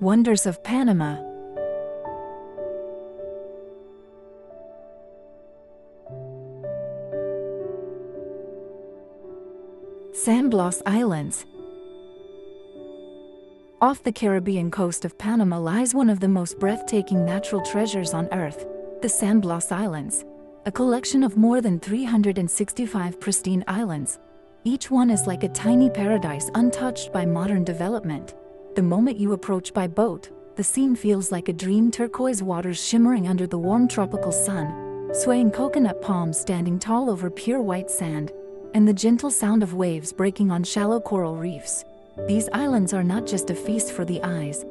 Wonders of Panama. San Blas Islands. Off the Caribbean coast of Panama lies one of the most breathtaking natural treasures on Earth, the San Blas Islands, a collection of more than 365 pristine islands. Each one is like a tiny paradise untouched by modern development. The moment you approach by boat, the scene feels like a dream: turquoise waters shimmering under the warm tropical sun, swaying coconut palms standing tall over pure white sand, and the gentle sound of waves breaking on shallow coral reefs. These islands are not just a feast for the eyes.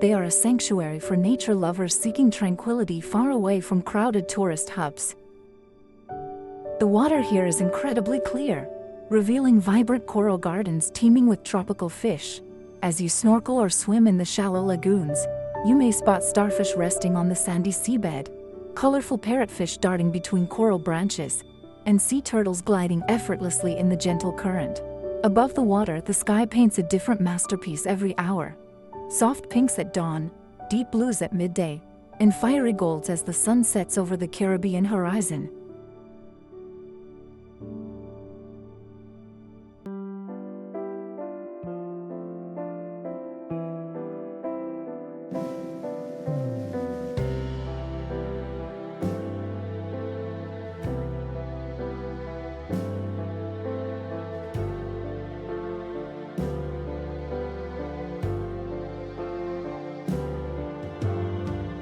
They are a sanctuary for nature lovers seeking tranquility far away from crowded tourist hubs. The water here is incredibly clear, revealing vibrant coral gardens teeming with tropical fish. As you snorkel or swim in the shallow lagoons, you may spot starfish resting on the sandy seabed, colorful parrotfish darting between coral branches, and sea turtles gliding effortlessly in the gentle current. Above the water, the sky paints a different masterpiece every hour. Soft pinks at dawn, deep blues at midday, and fiery golds as the sun sets over the Caribbean horizon.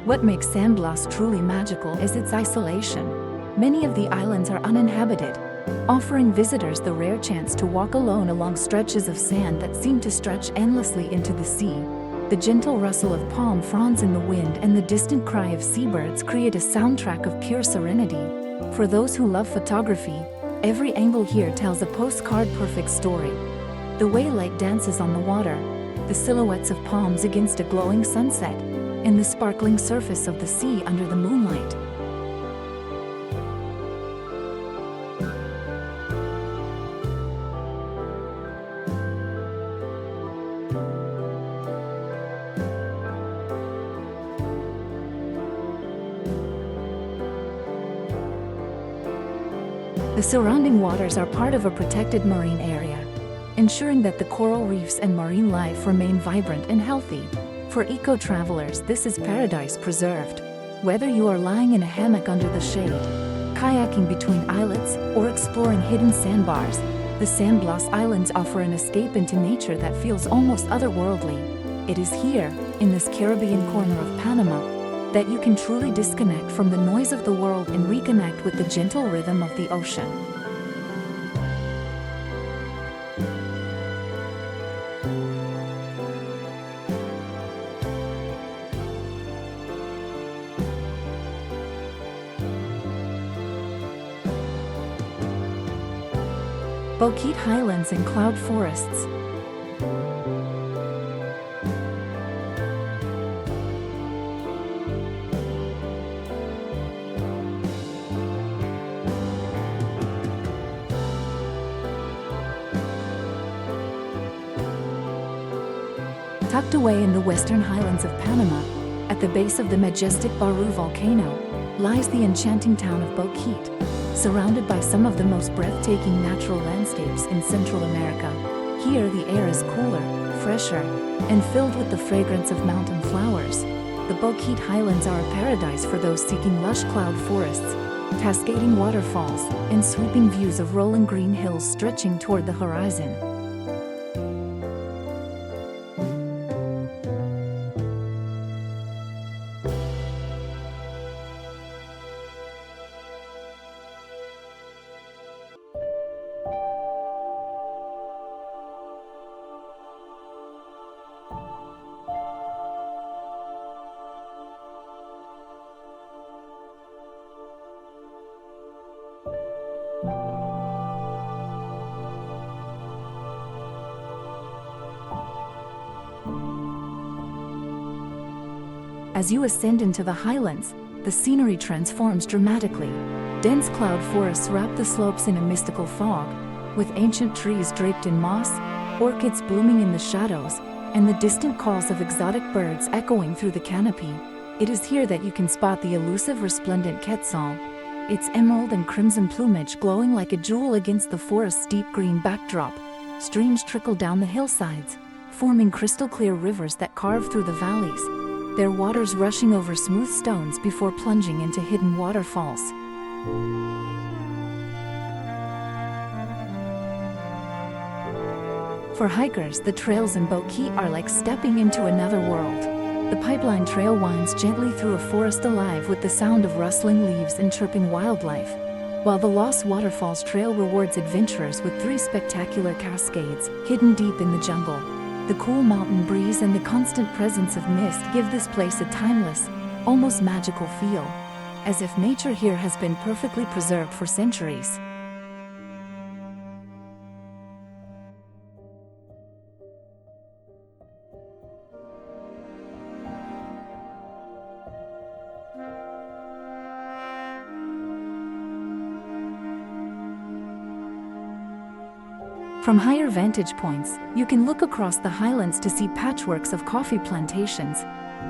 What makes San Blas truly magical is its isolation. Many of the islands are uninhabited, offering visitors the rare chance to walk alone along stretches of sand that seem to stretch endlessly into the sea. The gentle rustle of palm fronds in the wind and the distant cry of seabirds create a soundtrack of pure serenity. For those who love photography, every angle here tells a postcard-perfect story. The way light dances on the water, the silhouettes of palms against a glowing sunset, and the sparkling surface of the sea under the moonlight. The surrounding waters are part of a protected marine area, ensuring that the coral reefs and marine life remain vibrant and healthy. For eco-travelers, this is paradise preserved. Whether you are lying in a hammock under the shade, kayaking between islets, or exploring hidden sandbars, the San Blas Islands offer an escape into nature that feels almost otherworldly. It is here, in this Caribbean corner of Panama, that you can truly disconnect from the noise of the world and reconnect with the gentle rhythm of the ocean. Boquete highlands and cloud forests. Tucked away in the western highlands of Panama, at the base of the majestic Baru volcano, lies the enchanting town of Boquete, surrounded by some of the most breathtaking natural landscapes in Central America. Here the air is cooler, fresher, and filled with the fragrance of mountain flowers. The Boquete Highlands are a paradise for those seeking lush cloud forests, cascading waterfalls, and sweeping views of rolling green hills stretching toward the horizon. As you ascend into the highlands, the scenery transforms dramatically. Dense cloud forests wrap the slopes in a mystical fog, with ancient trees draped in moss, orchids blooming in the shadows, and the distant calls of exotic birds echoing through the canopy. It is here that you can spot the elusive resplendent quetzal, its emerald and crimson plumage glowing like a jewel against the forest's deep green backdrop. Streams trickle down the hillsides, forming crystal-clear rivers that carve through the valleys, their waters rushing over smooth stones before plunging into hidden waterfalls. For hikers, the trails in Boquete are like stepping into another world. The pipeline trail winds gently through a forest alive with the sound of rustling leaves and chirping wildlife, while the Lost Waterfalls Trail rewards adventurers with 3 spectacular cascades hidden deep in the jungle. The cool mountain breeze and the constant presence of mist give this place a timeless, almost magical feel, as if nature here has been perfectly preserved for centuries. From higher vantage points, you can look across the highlands to see patchworks of coffee plantations,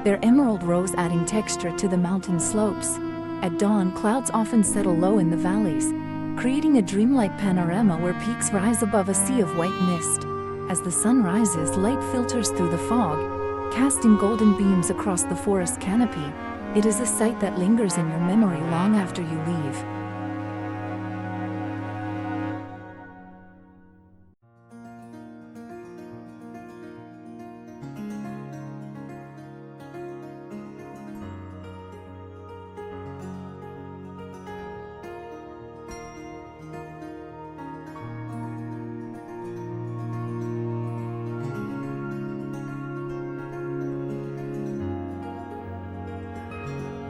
their emerald rose adding texture to the mountain slopes. At dawn, clouds often settle low in the valleys, creating a dreamlike panorama where peaks rise above a sea of white mist. As the sun rises, light filters through the fog, casting golden beams across the forest canopy. It is a sight that lingers in your memory long after you leave.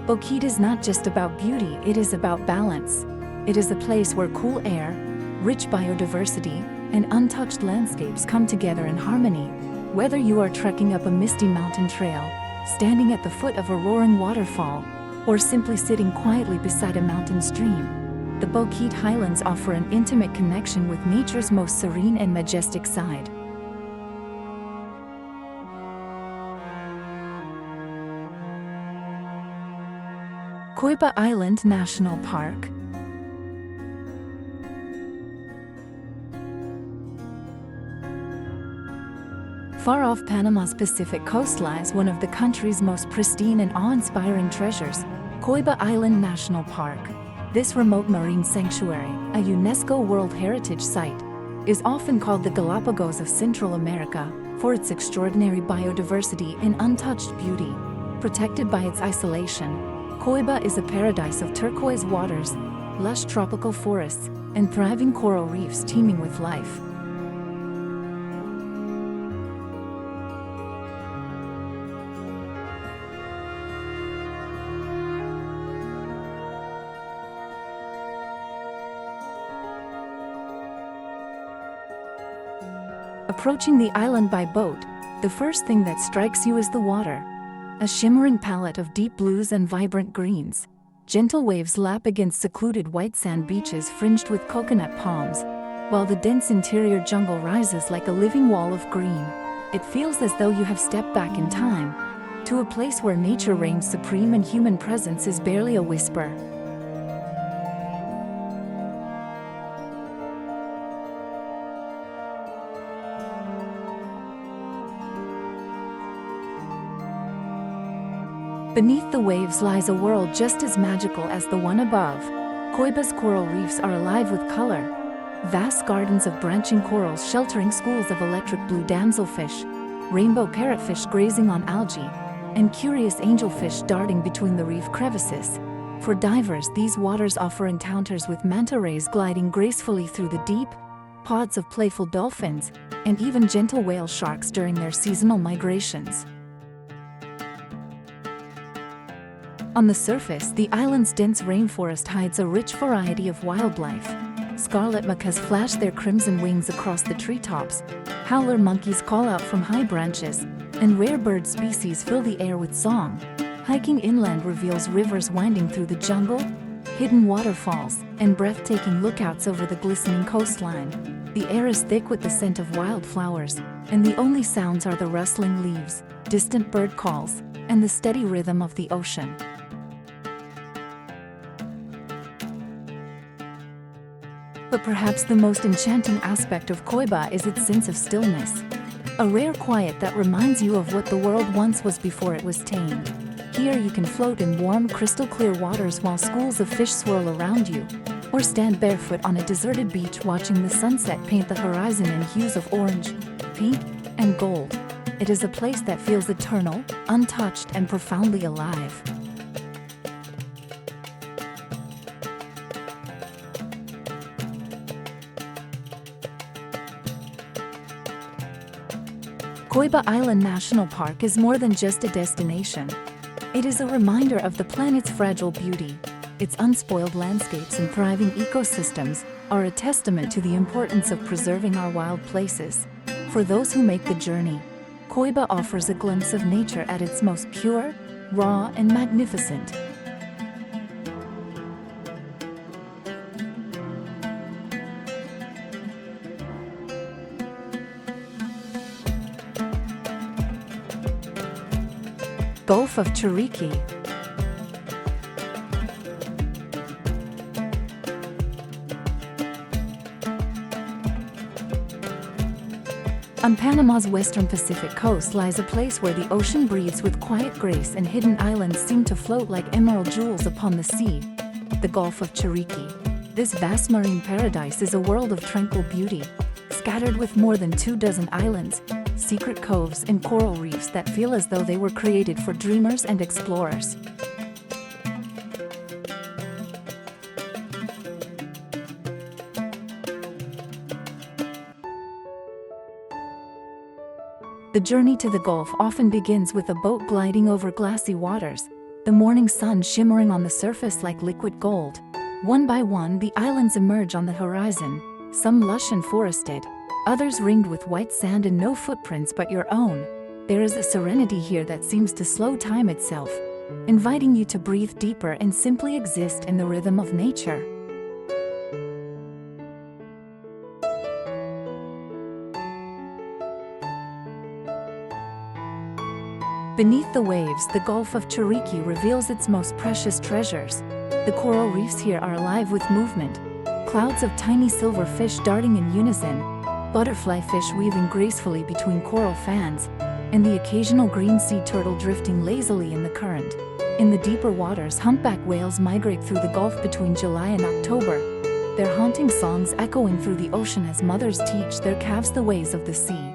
Boquete is not just about beauty, it is about balance. It is a place where cool air, rich biodiversity, and untouched landscapes come together in harmony. Whether you are trekking up a misty mountain trail, standing at the foot of a roaring waterfall, or simply sitting quietly beside a mountain stream, the Boquete Highlands offer an intimate connection with nature's most serene and majestic side. Coiba Island National Park. Far off Panama's Pacific coast lies one of the country's most pristine and awe-inspiring treasures, Coiba Island National Park. This remote marine sanctuary, a UNESCO World Heritage Site, is often called the Galapagos of Central America for its extraordinary biodiversity and untouched beauty. Protected by its isolation, Coiba is a paradise of turquoise waters, lush tropical forests, and thriving coral reefs teeming with life. Approaching the island by boat, the first thing that strikes you is the water. A shimmering palette of deep blues and vibrant greens. Gentle waves lap against secluded white sand beaches fringed with coconut palms, while the dense interior jungle rises like a living wall of green. It feels as though you have stepped back in time, to a place where nature reigns supreme and human presence is barely a whisper. Beneath the waves lies a world just as magical as the one above. Coiba's coral reefs are alive with color. Vast gardens of branching corals sheltering schools of electric blue damselfish, rainbow parrotfish grazing on algae, and curious angelfish darting between the reef crevices. For divers, these waters offer encounters with manta rays gliding gracefully through the deep, pods of playful dolphins, and even gentle whale sharks during their seasonal migrations. On the surface, the island's dense rainforest hides a rich variety of wildlife. Scarlet macaws flash their crimson wings across the treetops, howler monkeys call out from high branches, and rare bird species fill the air with song. Hiking inland reveals rivers winding through the jungle, hidden waterfalls, and breathtaking lookouts over the glistening coastline. The air is thick with the scent of wildflowers, and the only sounds are the rustling leaves, distant bird calls, and the steady rhythm of the ocean. But perhaps the most enchanting aspect of Coiba is its sense of stillness. A rare quiet that reminds you of what the world once was before it was tamed. Here you can float in warm, crystal-clear waters while schools of fish swirl around you, or stand barefoot on a deserted beach watching the sunset paint the horizon in hues of orange, pink, and gold. It is a place that feels eternal, untouched, and profoundly alive. Coiba Island National Park is more than just a destination. It is a reminder of the planet's fragile beauty. Its unspoiled landscapes and thriving ecosystems are a testament to the importance of preserving our wild places. For those who make the journey, Coiba offers a glimpse of nature at its most pure, raw, and magnificent. Gulf of Chiriqui. On Panama's western Pacific coast lies a place where the ocean breathes with quiet grace and hidden islands seem to float like emerald jewels upon the sea. The Gulf of Chiriqui. This vast marine paradise is a world of tranquil beauty, scattered with more than 24 islands, secret coves, and coral reefs that feel as though they were created for dreamers and explorers. The journey to the Gulf often begins with a boat gliding over glassy waters, the morning sun shimmering on the surface like liquid gold. One by one, the islands emerge on the horizon, some lush and forested, others ringed with white sand and no footprints but your own. There is a serenity here that seems to slow time itself, inviting you to breathe deeper and simply exist in the rhythm of nature. Beneath the waves, the Gulf of Chiriqui reveals its most precious treasures. The coral reefs here are alive with movement, clouds of tiny silver fish darting in unison, butterfly fish weaving gracefully between coral fans, and the occasional green sea turtle drifting lazily in the current. In the deeper waters, humpback whales migrate through the Gulf between July and October, their haunting songs echoing through the ocean as mothers teach their calves the ways of the sea.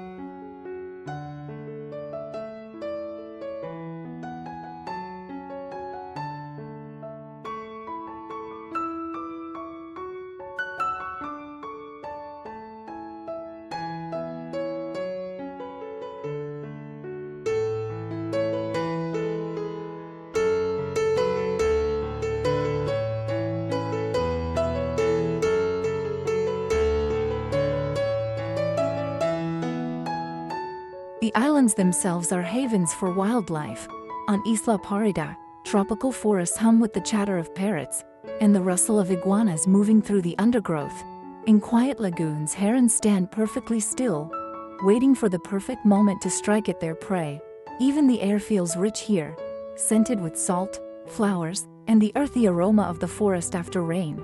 The islands themselves are havens for wildlife. On Isla Parida, tropical forests hum with the chatter of parrots and the rustle of iguanas moving through the undergrowth. In quiet lagoons, herons stand perfectly still, waiting for the perfect moment to strike at their prey. Even the air feels rich here, scented with salt, flowers, and the earthy aroma of the forest after rain.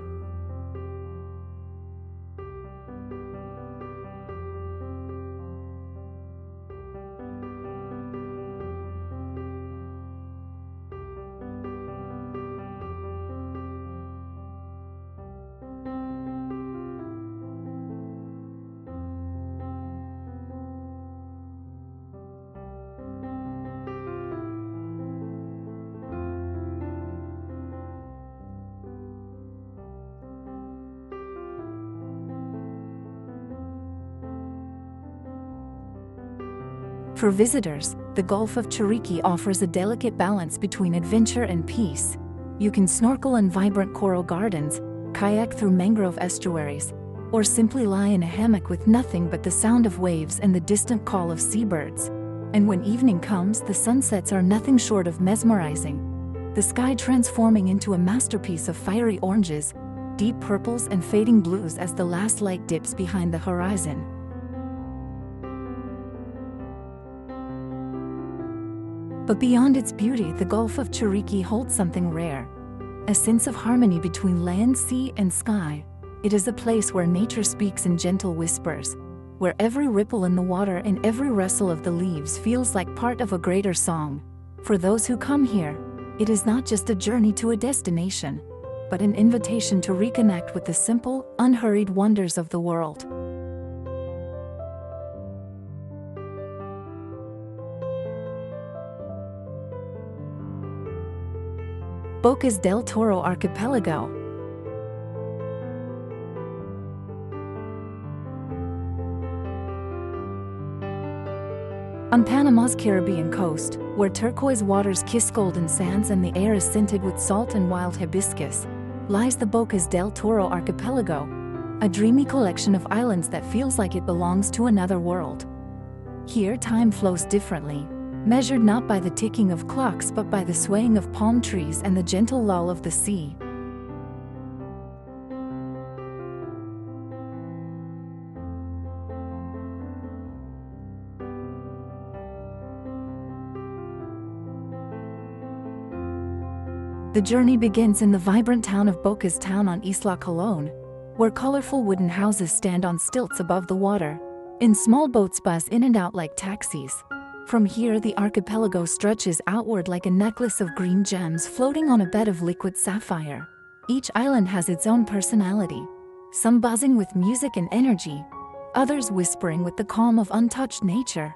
For visitors, the Gulf of Chiriqui offers a delicate balance between adventure and peace. You can snorkel in vibrant coral gardens, kayak through mangrove estuaries, or simply lie in a hammock with nothing but the sound of waves and the distant call of seabirds. And when evening comes, the sunsets are nothing short of mesmerizing, the sky transforming into a masterpiece of fiery oranges, deep purples, and fading blues as the last light dips behind the horizon. But beyond its beauty, the Gulf of Chiriquí holds something rare. A sense of harmony between land, sea, and sky. It is a place where nature speaks in gentle whispers, where every ripple in the water and every rustle of the leaves feels like part of a greater song. For those who come here, it is not just a journey to a destination, but an invitation to reconnect with the simple, unhurried wonders of the world. Bocas del Toro Archipelago. On Panama's Caribbean coast, where turquoise waters kiss golden sands and the air is scented with salt and wild hibiscus, lies the Bocas del Toro Archipelago, a dreamy collection of islands that feels like it belongs to another world. Here, time flows differently, measured not by the ticking of clocks but by the swaying of palm trees and the gentle lull of the sea. The journey begins in the vibrant town of Bocas Town on Isla Colón, where colorful wooden houses stand on stilts above the water, and small boats buzz in and out like taxis. From here, the archipelago stretches outward like a necklace of green gems floating on a bed of liquid sapphire. Each island has its own personality, some buzzing with music and energy, others whispering with the calm of untouched nature.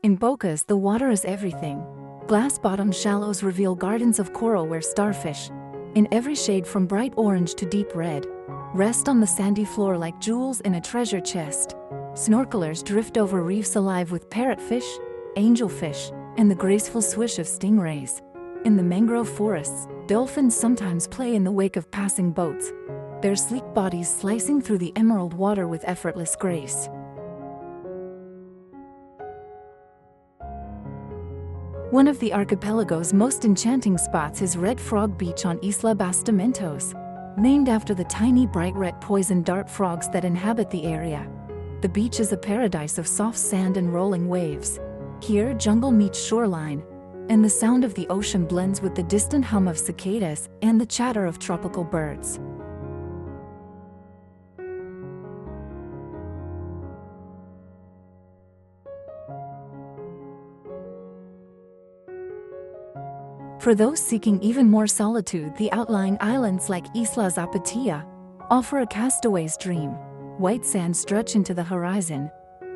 In Bocas, the water is everything. Glass-bottom shallows reveal gardens of coral where starfish, in every shade from bright orange to deep red, rest on the sandy floor like jewels in a treasure chest. Snorkelers drift over reefs alive with parrotfish, angelfish, and the graceful swish of stingrays. In the mangrove forests, dolphins sometimes play in the wake of passing boats, their sleek bodies slicing through the emerald water with effortless grace. One of the archipelago's most enchanting spots is Red Frog Beach on Isla Bastimentos, named after the tiny bright red poison dart frogs that inhabit the area. The beach is a paradise of soft sand and rolling waves. Here, jungle meets shoreline, and the sound of the ocean blends with the distant hum of cicadas and the chatter of tropical birds. For those seeking even more solitude, the outlying islands like Isla Zapatia offer a castaway's dream. White sands stretch into the horizon,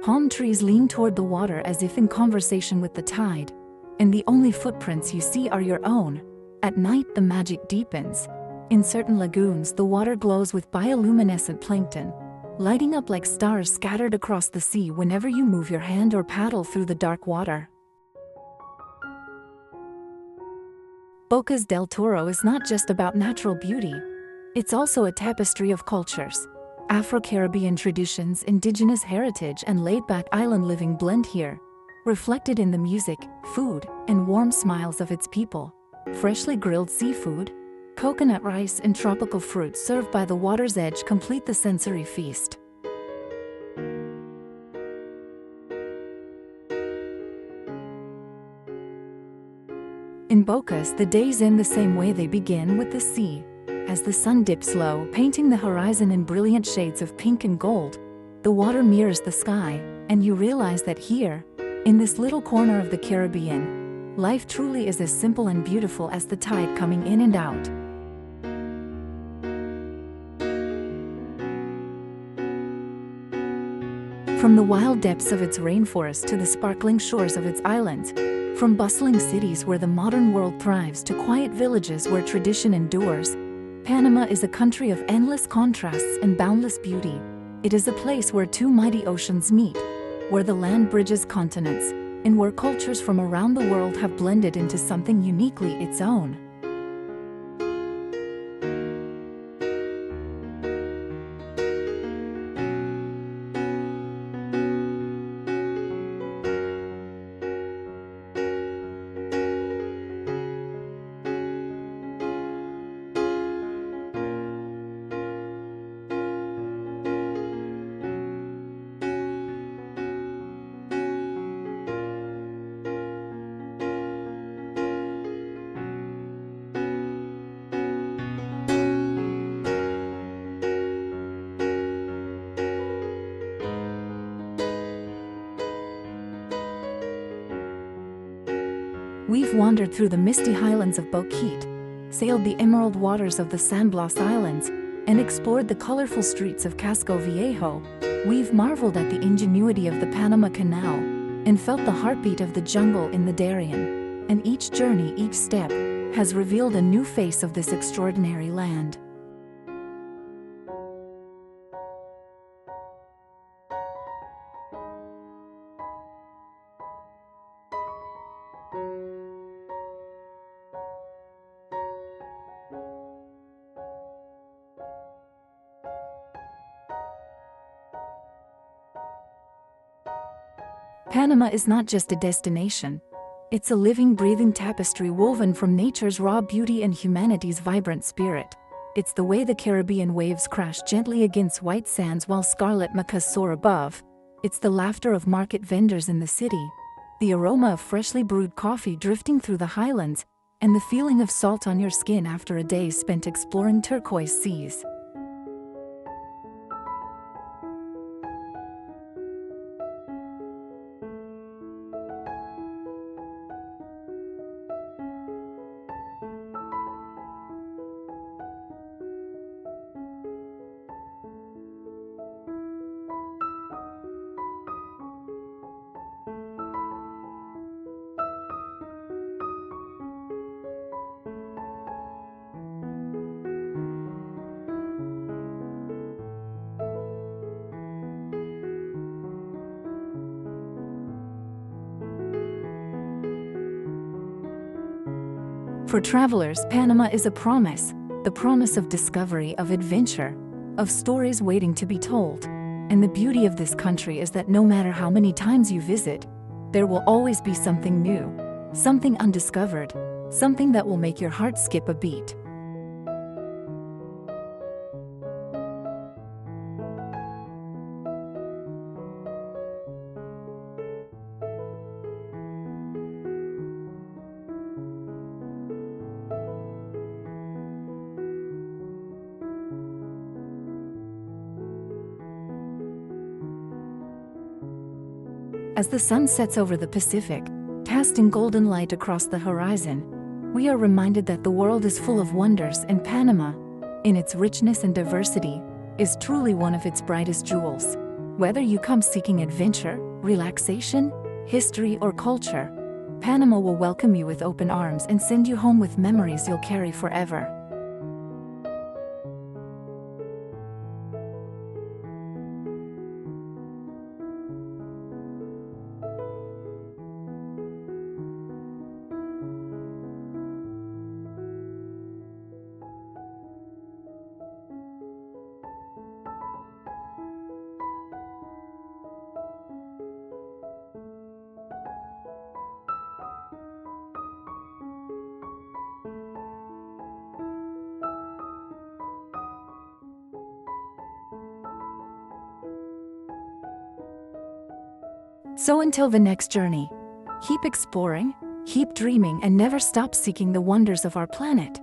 palm trees lean toward the water as if in conversation with the tide, and the only footprints you see are your own. At night, the magic deepens. In certain lagoons, the water glows with bioluminescent plankton, lighting up like stars scattered across the sea whenever you move your hand or paddle through the dark water. Bocas del Toro is not just about natural beauty. It's also a tapestry of cultures. Afro-Caribbean traditions, indigenous heritage, and laid-back island living blend here, reflected in the music, food, and warm smiles of its people. Freshly grilled seafood, coconut rice, and tropical fruits served by the water's edge complete the sensory feast. In Bocas, the days end the same way they begin, with the sea. As the sun dips low, painting the horizon in brilliant shades of pink and gold, the water mirrors the sky, and you realize that here, in this little corner of the Caribbean, life truly is as simple and beautiful as the tide coming in and out. From the wild depths of its rainforest to the sparkling shores of its islands, from bustling cities where the modern world thrives to quiet villages where tradition endures, Panama is a country of endless contrasts and boundless beauty. It is a place where two mighty oceans meet, where the land bridges continents, and where cultures from around the world have blended into something uniquely its own. We've wandered through the misty highlands of Boquete, sailed the emerald waters of the San Blas Islands, and explored the colorful streets of Casco Viejo. We've marveled at the ingenuity of the Panama Canal and felt the heartbeat of the jungle in the Darien. And each journey, each step, has revealed a new face of this extraordinary land. Panama is not just a destination. It's a living, breathing tapestry woven from nature's raw beauty and humanity's vibrant spirit. It's the way the Caribbean waves crash gently against white sands while scarlet macaws soar above. It's the laughter of market vendors in the city, the aroma of freshly brewed coffee drifting through the highlands, and the feeling of salt on your skin after a day spent exploring turquoise seas. For travelers, Panama is a promise, the promise of discovery, of adventure, of stories waiting to be told. And the beauty of this country is that no matter how many times you visit, there will always be something new, something undiscovered, something that will make your heart skip a beat. As the sun sets over the Pacific, casting golden light across the horizon, we are reminded that the world is full of wonders, and Panama, in its richness and diversity, is truly one of its brightest jewels. Whether you come seeking adventure, relaxation, history, or culture, Panama will welcome you with open arms and send you home with memories you'll carry forever. So until the next journey, keep exploring, keep dreaming, and never stop seeking the wonders of our planet.